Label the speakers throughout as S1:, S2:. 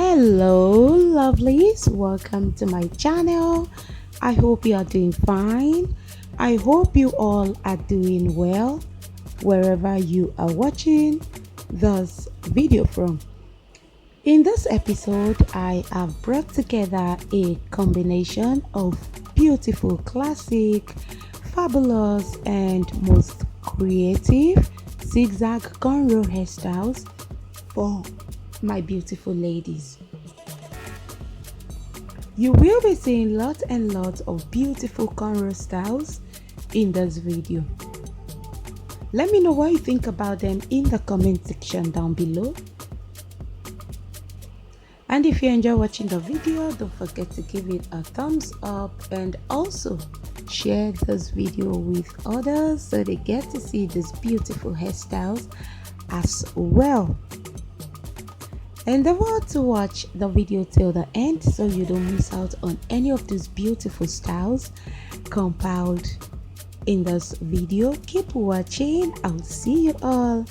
S1: Hello lovelies, welcome to my channel. I hope you are doing fine. I hope you all are doing well wherever you are watching this video from. In this episode, I have brought together a combination of beautiful, classic, fabulous and most creative zigzag cornrow hairstyles for my beautiful ladies. You will be seeing lots and lots of beautiful cornrow styles in this video. Let me know what you think about them in the comment section down below. And if you enjoy watching the video, don't forget to give it a thumbs up and also share this video with others so they get to see these beautiful hairstyles as well. Endeavor to watch the video till the end so you don't miss out on any of these beautiful styles compiled in this video. Keep watching. I'll see you all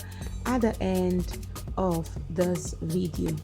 S1: at the end of this video.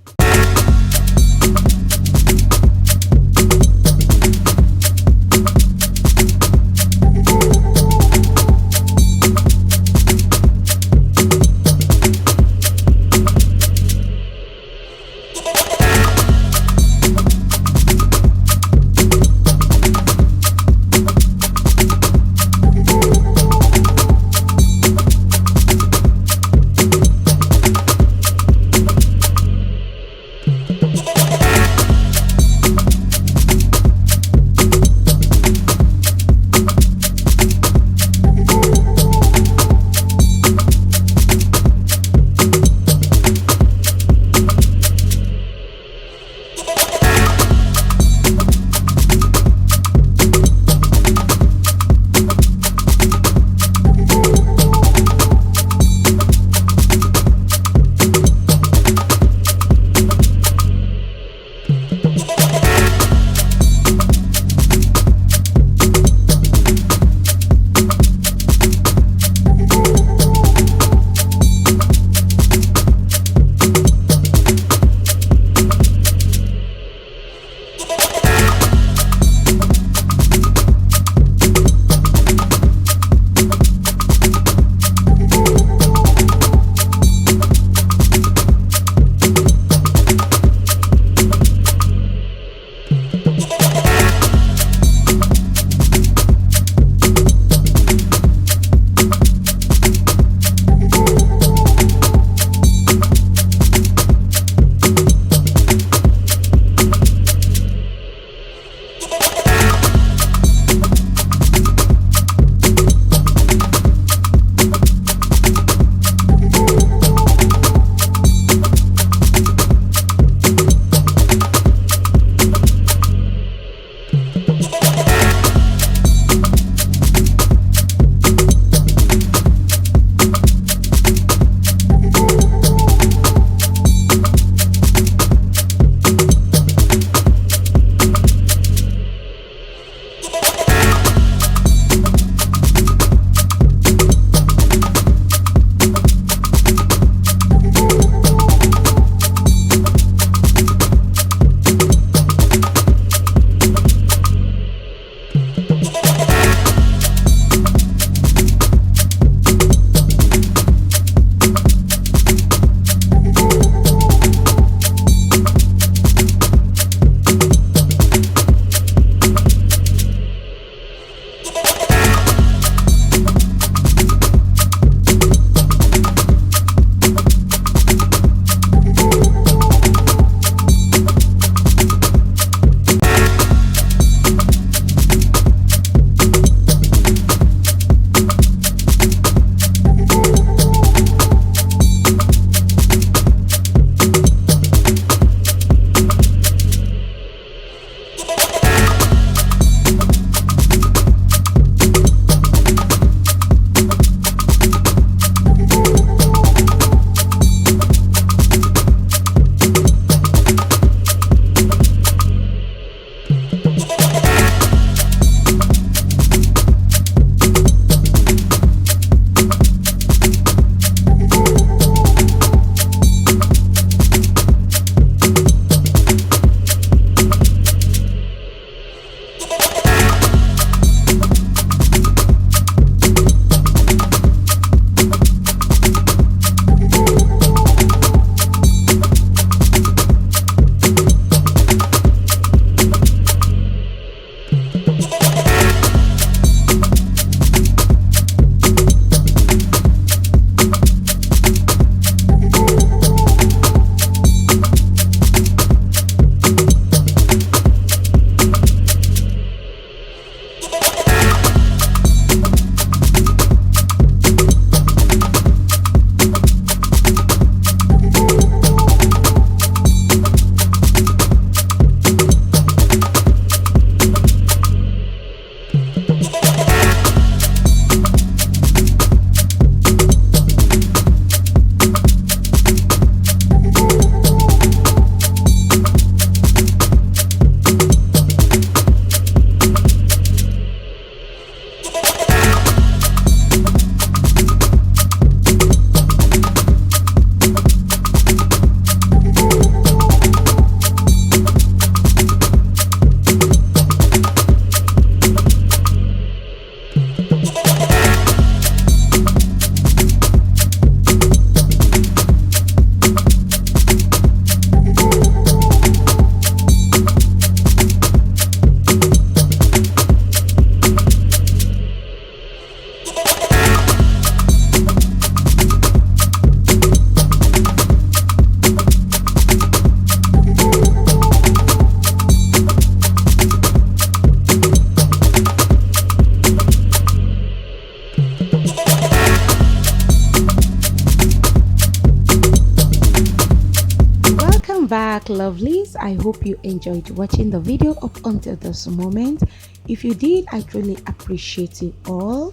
S1: back, lovelies. I hope you enjoyed watching the video up until this moment. If you did, I truly appreciate you all.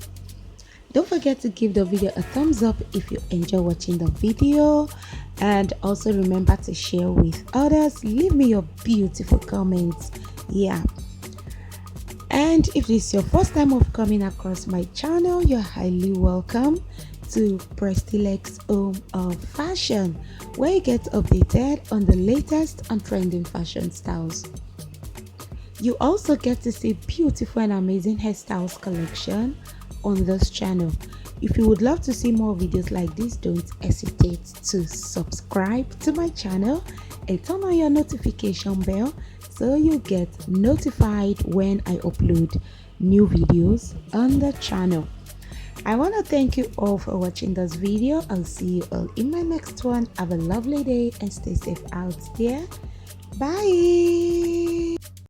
S1: Don't forget to give the video a thumbs up if you enjoy watching the video, and also remember to share with others. Leave me your beautiful comments. Yeah, and if this is your first time of coming across my channel, you're highly welcome to Prestilex Home of Fashion, where you get updated on the latest and trending fashion styles. You also get to see beautiful and amazing hairstyles collection on this channel. If you would love to see more videos like this, don't hesitate to subscribe to my channel and turn on your notification bell so you get notified when I upload new videos on the channel. I want to thank you all for watching this video. I'll see you all in my next one. Have a lovely day and stay safe out there. Bye.